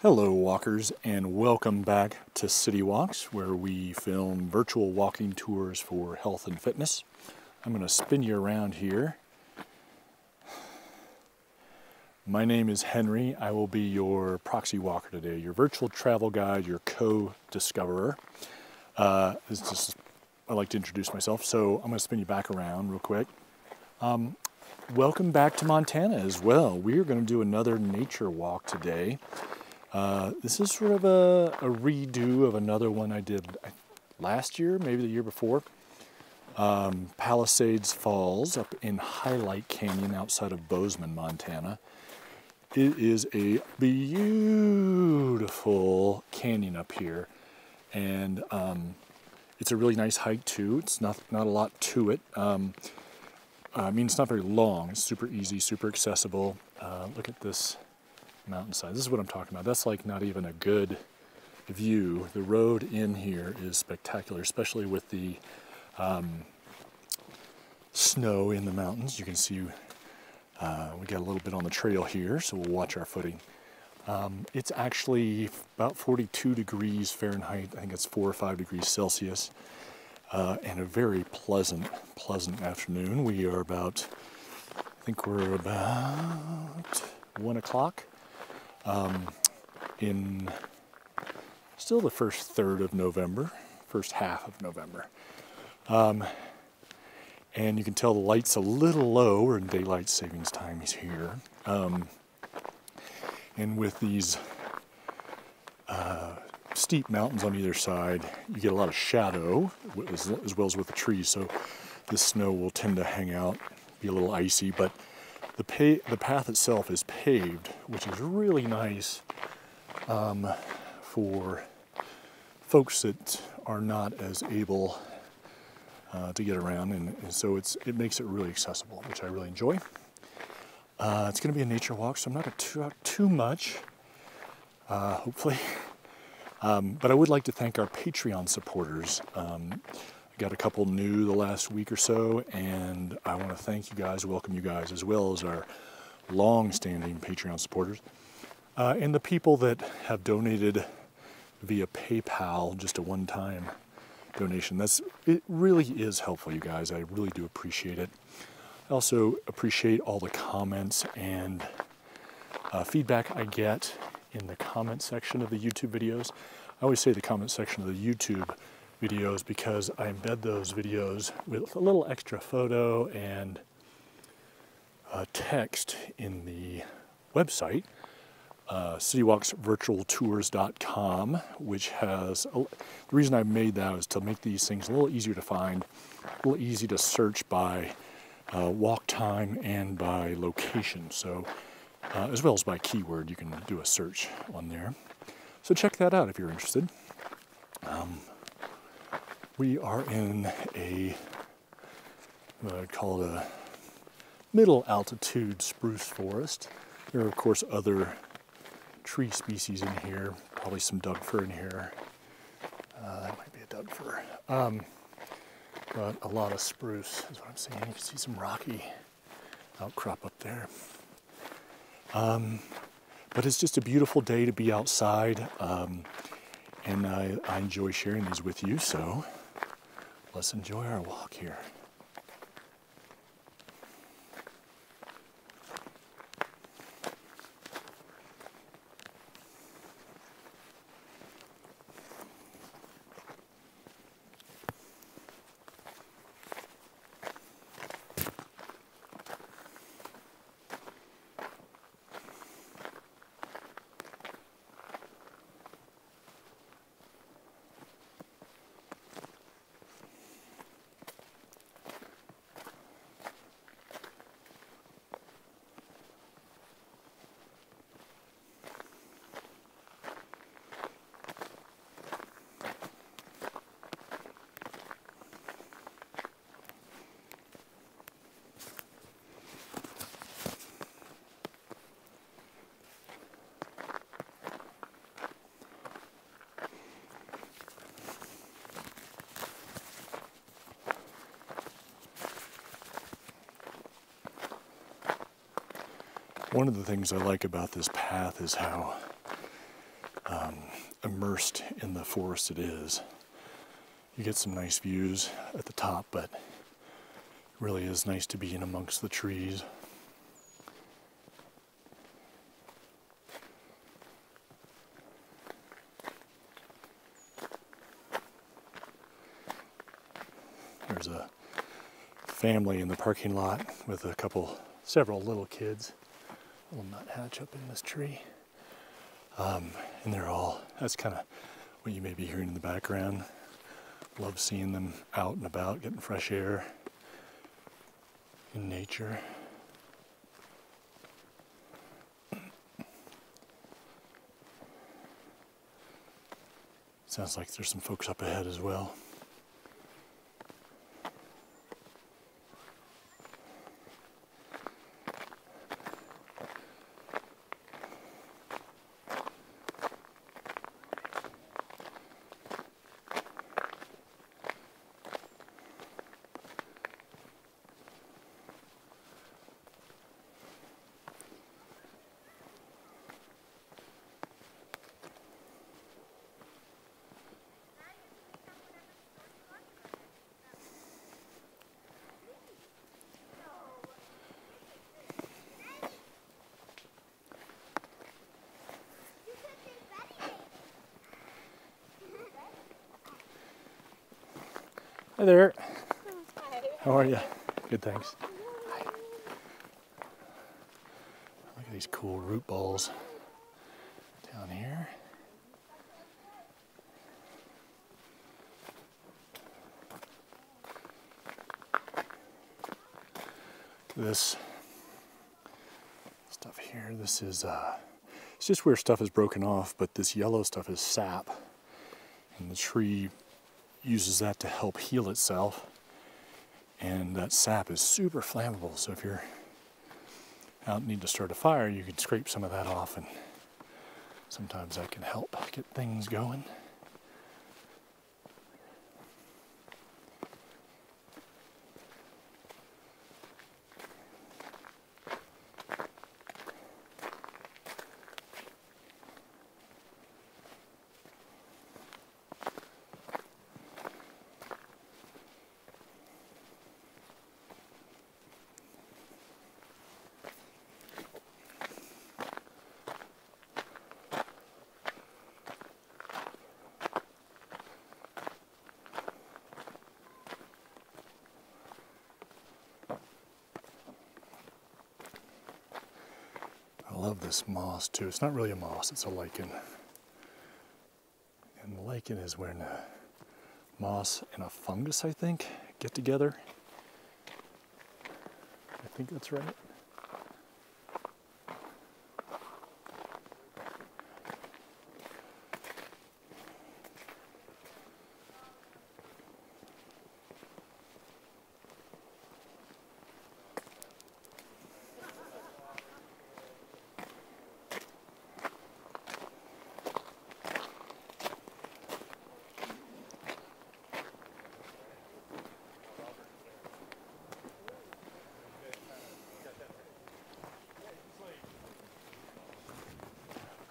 Hello walkers, and welcome back to City Walks, where we film virtual walking tours for health and fitness. I'm going to spin you around here. My name is Henry. I will be your proxy walker today, your virtual travel guide, your co-discoverer. I like to introduce myself, so I'm going to spin you back around real quick. Welcome back to Montana as well. We're going to do another nature walk today. This is sort of a redo of another one I did last year, maybe the year before. Palisades Falls up in Hyalite Canyon outside of Bozeman, Montana. It is a beautiful canyon up here, and it's a really nice hike too. It's not a lot to it. I mean, it's not very long. It's super easy, super accessible. Look at this mountainside. This is what I'm talking about. That's like not even a good view. The road in here is spectacular, especially with the snow in the mountains. You can see we got a little bit on the trail here, so we'll watch our footing. It's actually about 42 degrees Fahrenheit. I think it's 4 or 5 degrees Celsius, and a very pleasant afternoon. We are about, I think we're about 1 o'clock. In still the first third of November, first half of November. And you can tell the light's a little low. We're in daylight savings time here. And with these steep mountains on either side, you get a lot of shadow as well as with the trees. So the snow will tend to hang out, be a little icy, but the path itself is paved, which is really nice for folks that are not as able to get around, and so it makes it really accessible, which I really enjoy. It's going to be a nature walk, so I'm not going to talk too much, hopefully. But I would like to thank our Patreon supporters. Got a couple new the last week or so, and I want to thank you guys, welcome you guys, as well as our long-standing Patreon supporters, and the people that have donated via PayPal, just a one-time donation. It really is helpful, you guys. I really do appreciate it. I also appreciate all the comments and feedback I get in the comment section of the YouTube videos. I always say the comment section of the YouTube videos because I embed those videos with a little extra photo and text in the website, citywalksvirtualtours.com, which has, the reason I made that is to make these things a little easier to find, a little easy to search by walk time and by location. So, as well as by keyword, you can do a search on there. So check that out if you're interested. We are in what I'd call a middle altitude spruce forest. There are of course other tree species in here, probably some Doug fir in here. That might be a Doug fir. But a lot of spruce is what I'm seeing. You can see some rocky outcrop up there. But it's just a beautiful day to be outside, and I enjoy sharing these with you, so let's enjoy our walk here. One of the things I like about this path is how immersed in the forest it is. You get some nice views at the top, but it really is nice to be in amongst the trees. There's a family in the parking lot with several little kids. A little nuthatch up in this tree. And that's kind of what you may be hearing in the background. Love seeing them out and about, getting fresh air in nature. Sounds like there's some folks up ahead as well. Hi there. Hi. How are you? Good, thanks. Hi. Look at these cool root balls down here. This stuff here, this is it's just where stuff is broken off, but this yellow stuff is sap, and the tree uses that to help heal itself, and that sap is super flammable, so if you're out and need to start a fire, you can scrape some of that off, and sometimes that can help get things going. I love this moss too. It's not really a moss, it's a lichen. And the lichen is when a moss and a fungus, I think, get together. I think that's right.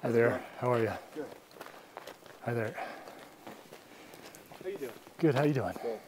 Hi there, how are you? Good. Hi there. How you doing? Good, how you doing? Good.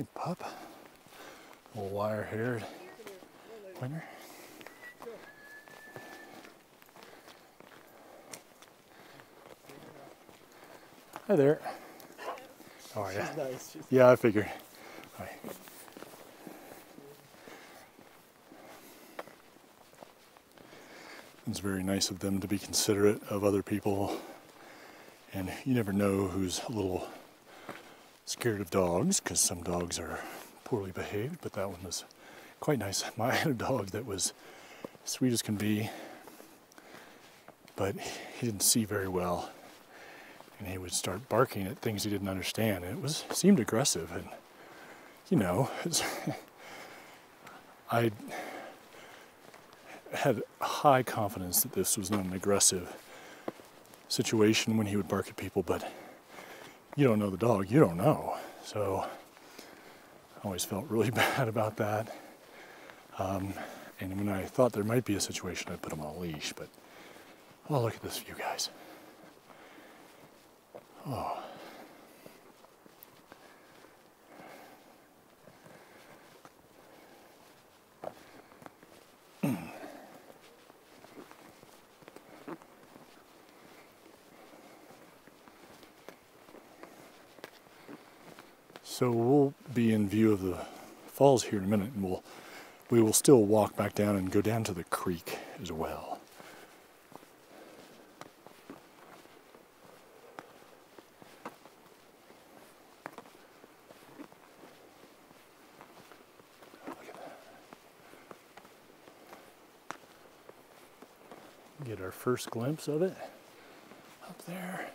Hey, pup. Little wire-haired winner. Hi there. How are you? She's nice. Yeah, I figured. Hi. It's very nice of them to be considerate of other people, and you never know who's a little scared of dogs, because some dogs are poorly behaved, but that one was quite nice. I had a dog that was sweet as can be, but he didn't see very well, and he would start barking at things he didn't understand, and it seemed aggressive, and you know, I had high confidence that this was not an aggressive situation when he would bark at people, but you don't know the dog, you don't know. So I always felt really bad about that. And when I thought there might be a situation, I'd put him on a leash, but oh, look at this view, guys. Oh. So we'll be in view of the falls here in a minute, and we will still walk back down and go down to the creek as well. Look at that. Get our first glimpse of it up there.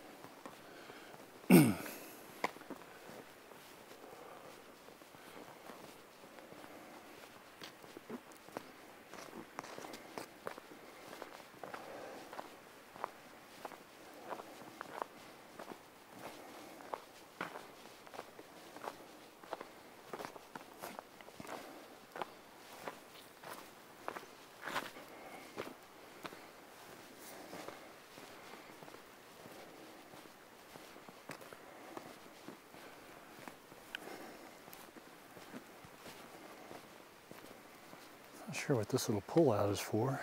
Not sure what this little pull-out is for.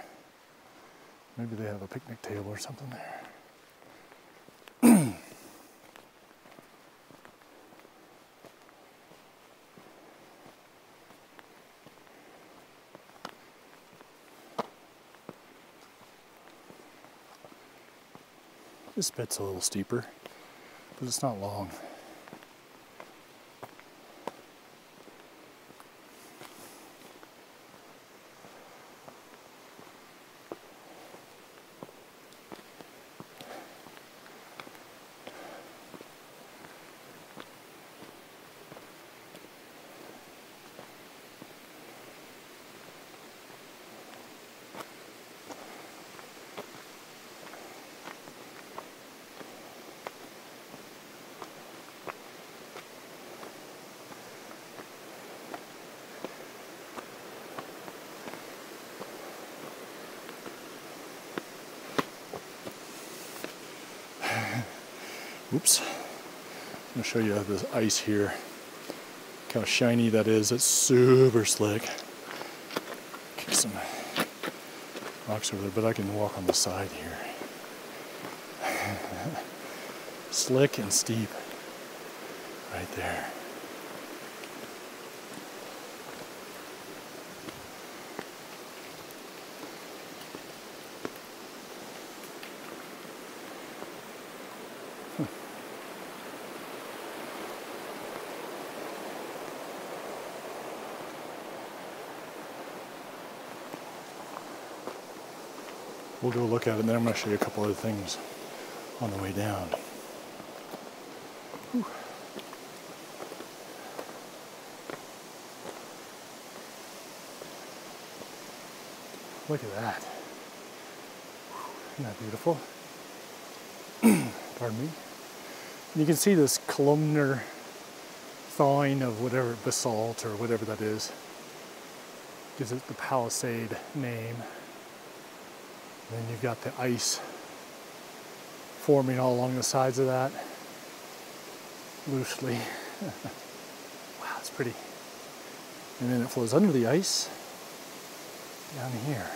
Maybe they have a picnic table or something there. This bit's a little steeper, but it's not long. Oops. I'm going to show you this ice here. Look how shiny that is. It's super slick. Kick some rocks over there, but I can walk on the side here. Slick and steep. Right there. We'll go look at it, and then I'm going to show you a couple other things on the way down. Whew. Look at that. Isn't that beautiful? Pardon me. And you can see this columnar thawing of whatever basalt or whatever that is. Gives it the Palisade name. And then you've got the ice forming all along the sides of that, loosely. Wow, It's pretty. And then it flows under the ice down here.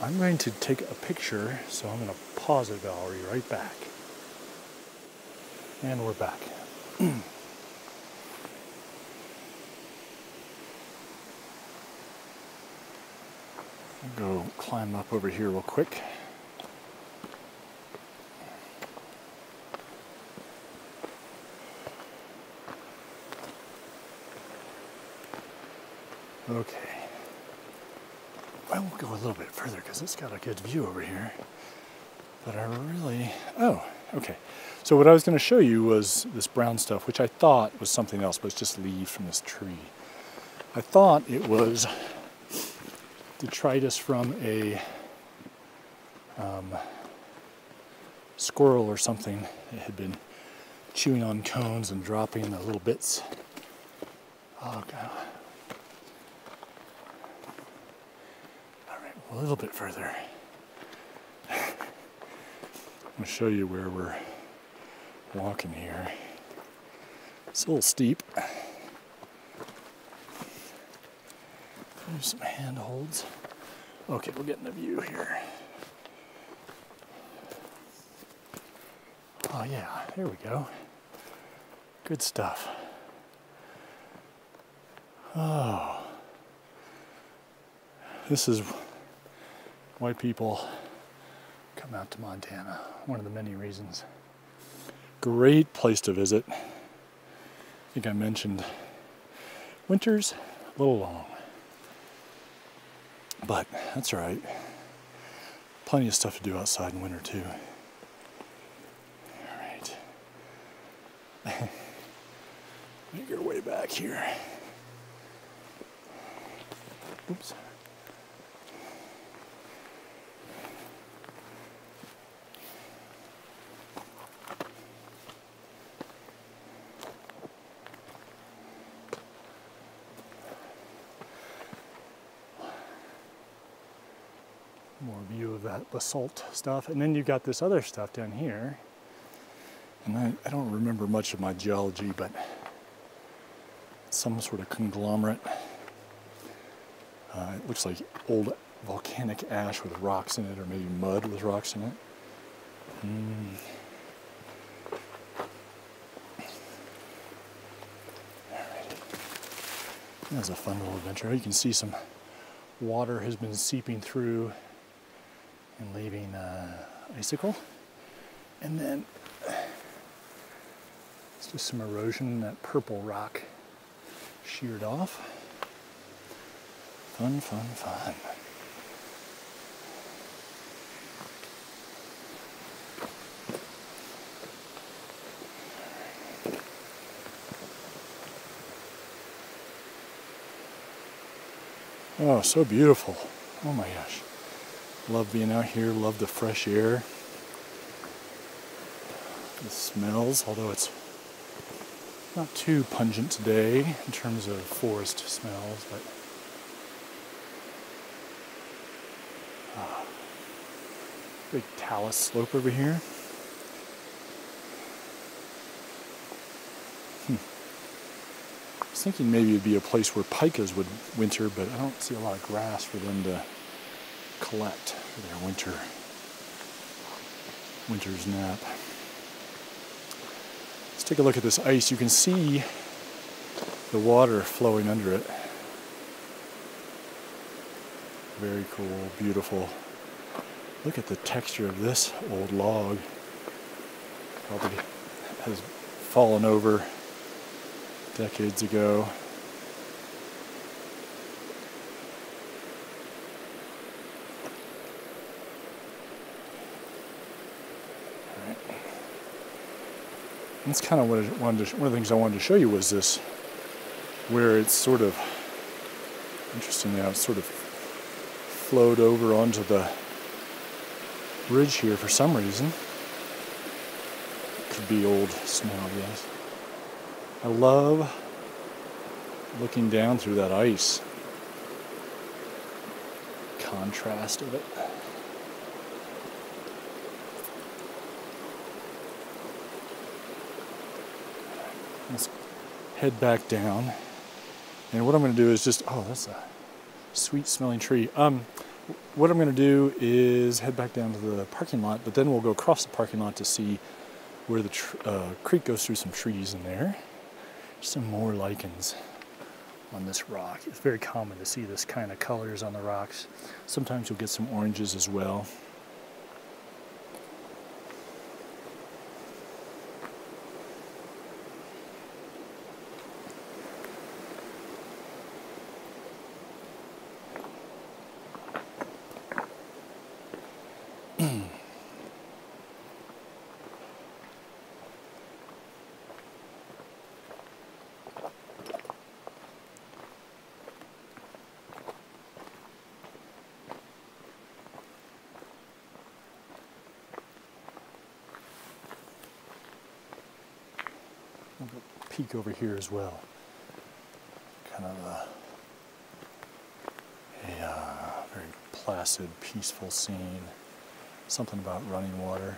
I'm going to take a picture, so I'm going to pause it, I'll be right back. And we're back. I'll go climb up over here real quick. Okay. I will go a little bit further because it's got a good view over here. But I really... Oh, okay. So what I was going to show you was this brown stuff, which I thought was something else, but it's just leaves from this tree. I thought it was detritus from a squirrel or something that had been chewing on cones and dropping the little bits. Oh, God. A little bit further. I'm going to show you where we're walking here. It's a little steep. Use some handholds. Okay, we're getting a view here. Oh yeah, there we go. Good stuff. Oh. This is why people come out to Montana. One of the many reasons. Great place to visit. I think I mentioned winter's a little long. But that's all right. Plenty of stuff to do outside in winter too. All right. Make our way back here. Oops. More view of that basalt stuff. And then you've got this other stuff down here. And I don't remember much of my geology, but some sort of conglomerate. It looks like old volcanic ash with rocks in it, or maybe mud with rocks in it. Alrighty. That's a fun little adventure. You can see some water has been seeping through and leaving icicle. And then it's just some erosion, that purple rock sheared off. Fun, fun, fun. Oh, so beautiful. Oh my gosh. Love being out here, love the fresh air. The smells, although it's not too pungent today in terms of forest smells, but big talus slope over here. I was thinking maybe it'd be a place where pikas would winter, but I don't see a lot of grass for them to collect for their winter's nap. Let's take a look at this ice. You can see the water flowing under it. Very cool, beautiful. Look at the texture of this old log. Probably has fallen over decades ago. All right. That's kind of what I wanted to, one of the things I wanted to show you was this, where it's sort of, interesting now, it's sort of flowed over onto the bridge here for some reason. Could be old snow, I guess. I love looking down through that ice. Contrast of it. Let's head back down. And what I'm going to do is just, oh, that's a sweet smelling tree. What I'm going to do is head back down to the parking lot, but then we'll go across the parking lot to see where the creek goes through some trees in there. Some more lichens on this rock. It's very common to see this kind of colors on the rocks. Sometimes you'll get some oranges as well. Peek over here as well. Kind of a very placid, peaceful scene. Something about running water.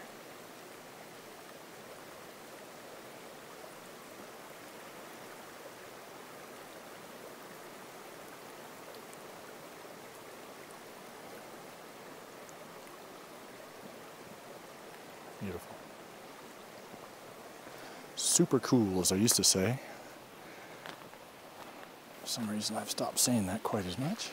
Beautiful. Super cool, as I used to say. For some reason I've stopped saying that quite as much.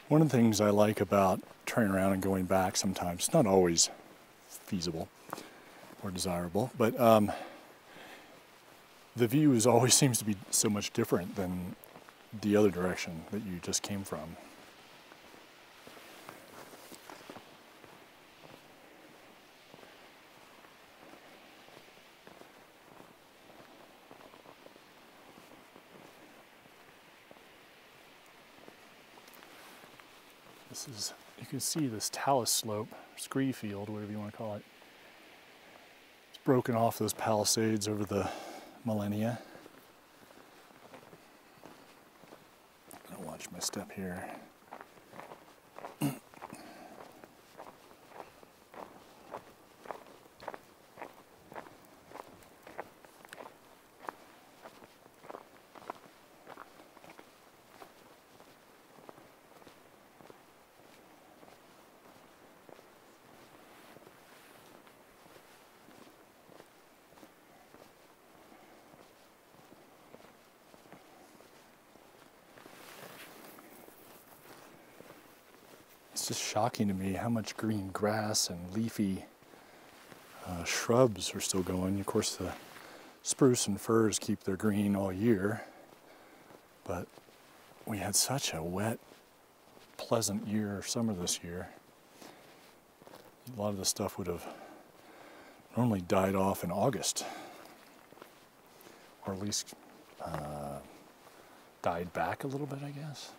One of the things I like about turning around and going back sometimes, it's not always feasible or desirable, but the view always seems to be so much different than the other direction that you just came from. This is, you can see this talus slope, scree field, whatever you want to call it. It's broken off those Palisades over the millennia. I'm gonna watch my step here. It's just shocking to me how much green grass and leafy shrubs are still going. Of course, the spruce and firs keep their green all year, but we had such a wet, pleasant summer this year. A lot of the stuff would have normally died off in August, or at least died back a little bit, I guess.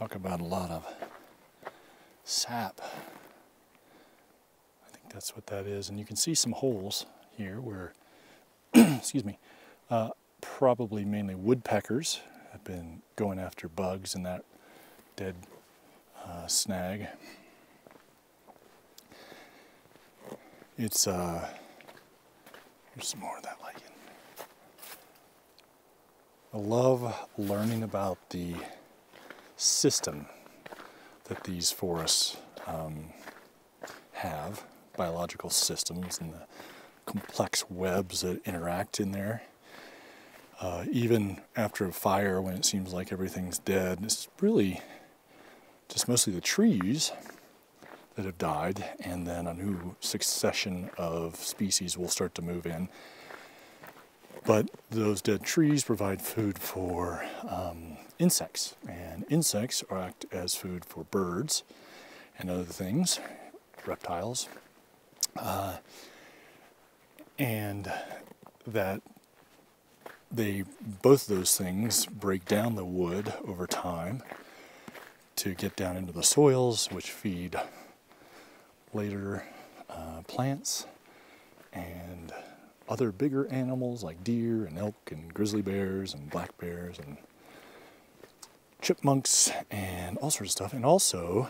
Talk about a lot of sap. I think that's what that is. And you can see some holes here where, excuse me, probably mainly woodpeckers have been going after bugs in that dead snag. It's, here's some more of that lichen. I love learning about the system that these forests have, biological systems and the complex webs that interact in there. Even after a fire, when it seems like everything's dead, it's really just mostly the trees that have died, and then a new succession of species will start to move in. But those dead trees provide food for insects, and insects act as food for birds and other things, reptiles, and that both of those things break down the wood over time to get down into the soils, which feed later plants and other bigger animals like deer and elk and grizzly bears and black bears and chipmunks and all sorts of stuff. And also,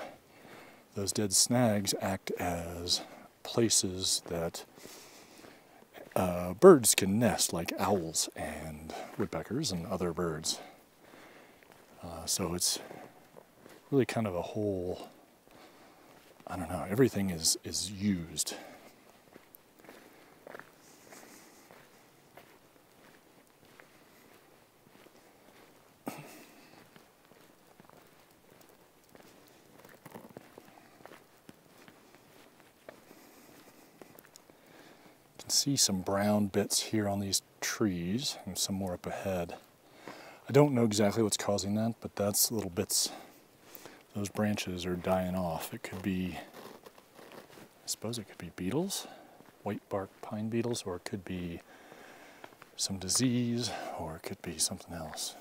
those dead snags act as places that birds can nest, like owls and woodpeckers and other birds. So it's really kind of a whole, I don't know, everything is used. See some brown bits here on these trees and some more up ahead. I don't know exactly what's causing that, but that's little bits. Those branches are dying off. It could be, I suppose it could be beetles, white bark pine beetles, or it could be some disease, or it could be something else.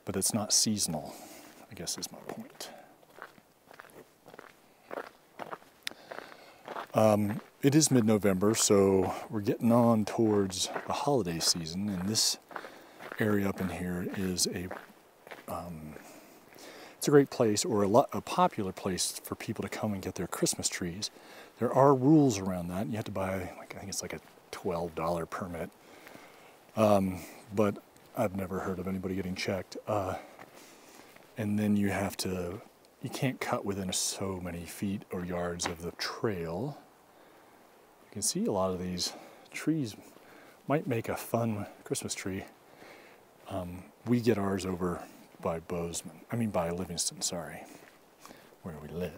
But it's not seasonal, I guess is my point. It is mid-November, so we're getting on towards the holiday season, and this area up in here is it's a great place, or a popular place for people to come and get their Christmas trees. There are rules around that. You have to buy, I think it's like a $12 permit, but I've never heard of anybody getting checked. And then you can't cut within so many feet or yards of the trail. You can see a lot of these trees might make a fun Christmas tree. We get ours over by by Livingston, sorry, where we live.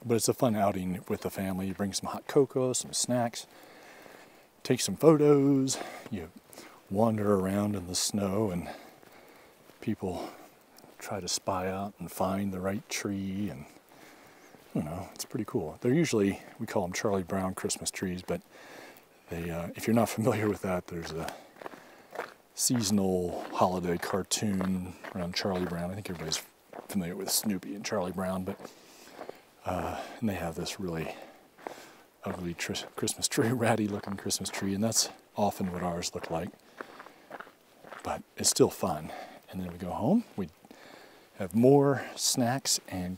But it's a fun outing with the family. You bring some hot cocoa, some snacks, take some photos, you wander around in the snow, and people try to spy out and find the right tree, and I don't know, it's pretty cool. They're usually, we call them Charlie Brown Christmas trees, but if you're not familiar with that, there's a seasonal holiday cartoon around Charlie Brown. I think everybody's familiar with Snoopy and Charlie Brown, but and they have this really ugly Christmas tree, ratty looking Christmas tree, and that's often what ours look like. But it's still fun. And then we go home, we have more snacks and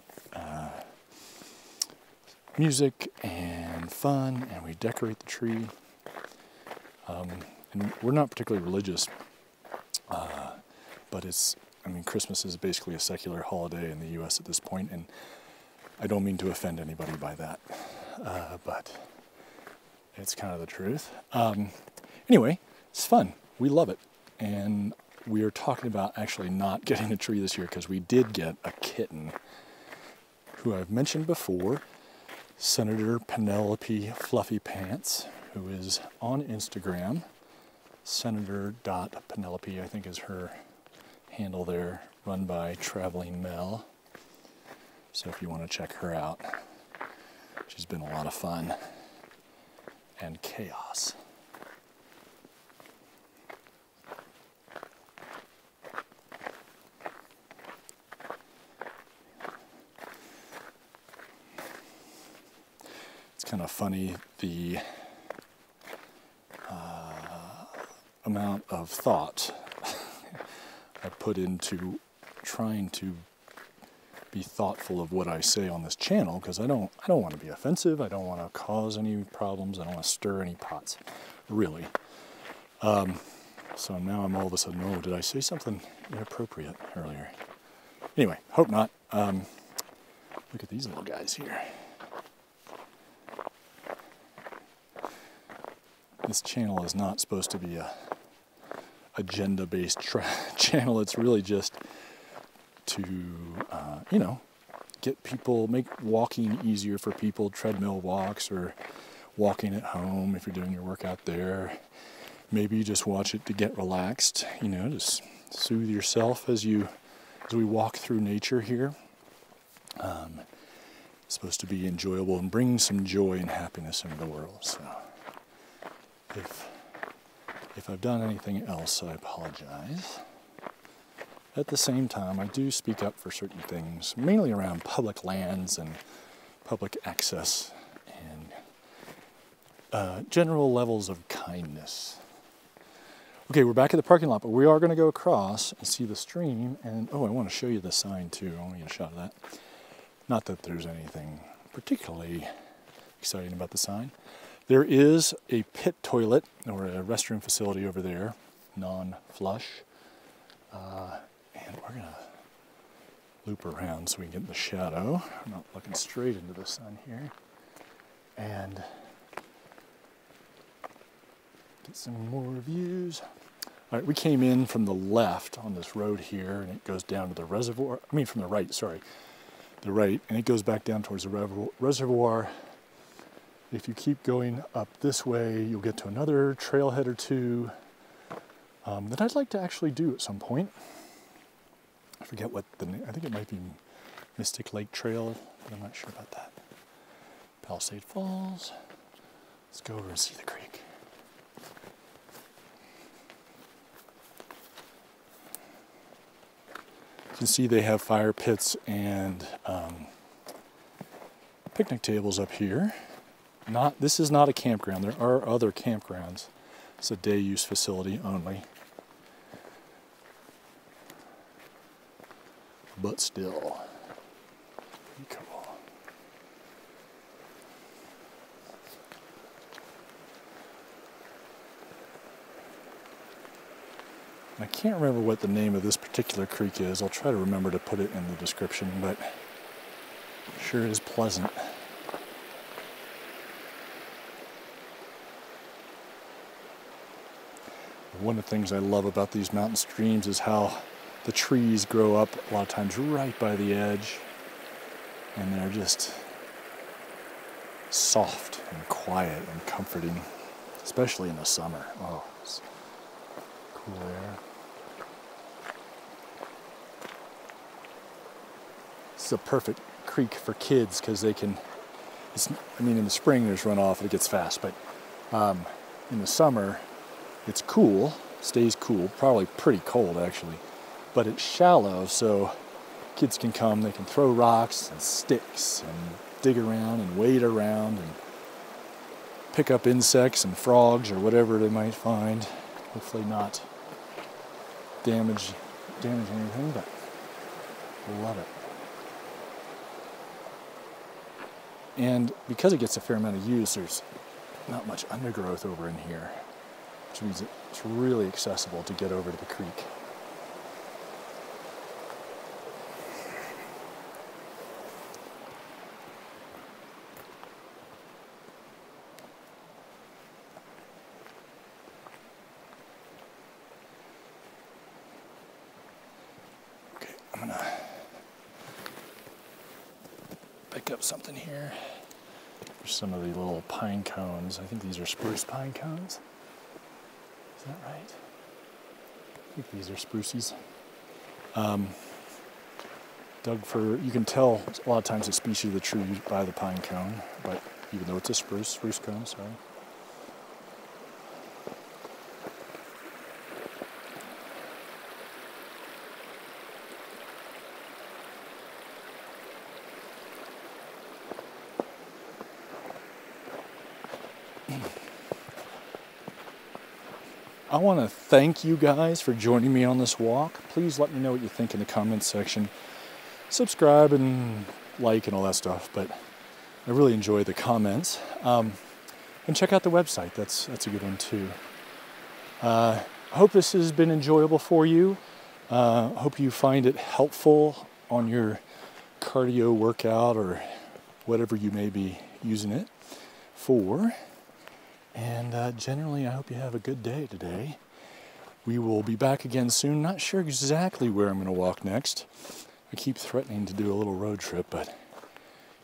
music and fun, and we decorate the tree. And we're not particularly religious, but Christmas is basically a secular holiday in the U.S. at this point, and I don't mean to offend anybody by that, but it's kind of the truth. Anyway, it's fun. We love it. And we are talking about actually not getting a tree this year because we did get a kitten who I've mentioned before, Senator Penelope Fluffy Pants, who is on Instagram. Senator.Penelope, I think, is her handle there, run by Traveling Mel. So if you want to check her out, she's been a lot of fun and chaos. kind of funny the amount of thought I put into trying to be thoughtful of what I say on this channel, because I don't want to be offensive. I don't want to cause any problems. I don't want to stir any pots, really. So now I'm all of a sudden, oh, did I say something inappropriate earlier? Anyway, hope not. Look at these little guys here. This channel is not supposed to be a agenda-based channel. It's really just to, you know, get people, make walking easier for people, treadmill walks or walking at home if you're doing your workout there. Maybe you just watch it to get relaxed, you know, just soothe yourself as we walk through nature here. It's supposed to be enjoyable and bring some joy and happiness into the world. So if I've done anything else, I apologize. At the same time, I do speak up for certain things, mainly around public lands and public access and general levels of kindness. Okay, we're back at the parking lot, but we are going to go across and see the stream. And oh, I want to show you the sign too. I want to get a shot of that. Not that there's anything particularly exciting about the sign. There is a pit toilet or a restroom facility over there, non-flush. And we're going to loop around so we can get in the shadow. I'm not looking straight into the sun here. And get some more views. All right, we came in from the left on this road here, and it goes down to the reservoir. I mean, from the right, sorry. The right, and it goes back down towards the reservoir. If you keep going up this way, you'll get to another trailhead or two that I'd like to actually do at some point. I forget what the name, I think it might be Mystic Lake Trail, but I'm not sure about that. Palisades Falls. Let's go over and see the creek. You can see they have fire pits and picnic tables up here. This is not a campground. There are other campgrounds. It's a day use facility only. But still, pretty cool. I can't remember what the name of this particular creek is. I'll try to remember to put it in the description, but it sure is pleasant. One of the things I love about these mountain streams is how the trees grow up a lot of times right by the edge, and they're just soft and quiet and comforting, especially in the summer. Oh, it's cool air. This is a perfect creek for kids because they can, I mean, in the spring there's runoff and it gets fast, but in the summer it's cool, stays cool, probably pretty cold actually, but it's shallow, so kids can come, they can throw rocks and sticks and dig around and wade around and pick up insects and frogs or whatever they might find. Hopefully not damage anything, but love it. And because it gets a fair amount of use, there's not much undergrowth over in here, which means it's really accessible to get over to the creek. Okay, I'm gonna pick up something here. There's some of the little pine cones. I think these are spruce pine cones. Is that right? I think these are spruces. Dug for, you can tell a lot of times the species of the tree by the pine cone, but even though it's a spruce cone, sorry. I want to thank you guys for joining me on this walk. Please let me know what you think in the comments section. Subscribe and like and all that stuff, but I really enjoy the comments. And check out the website. That's a good one too. I hope this has been enjoyable for you. I hope you find it helpful on your cardio workout or whatever you may be using it for. And generally, I hope you have a good day today. We will be back again soon. Not sure exactly where I'm going to walk next. I keep threatening to do a little road trip, but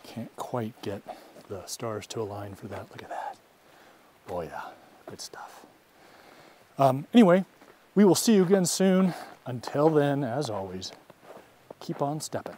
can't quite get the stars to align for that. Look at that. Oh yeah, good stuff. Anyway, we will see you again soon. Until then, as always, keep on stepping.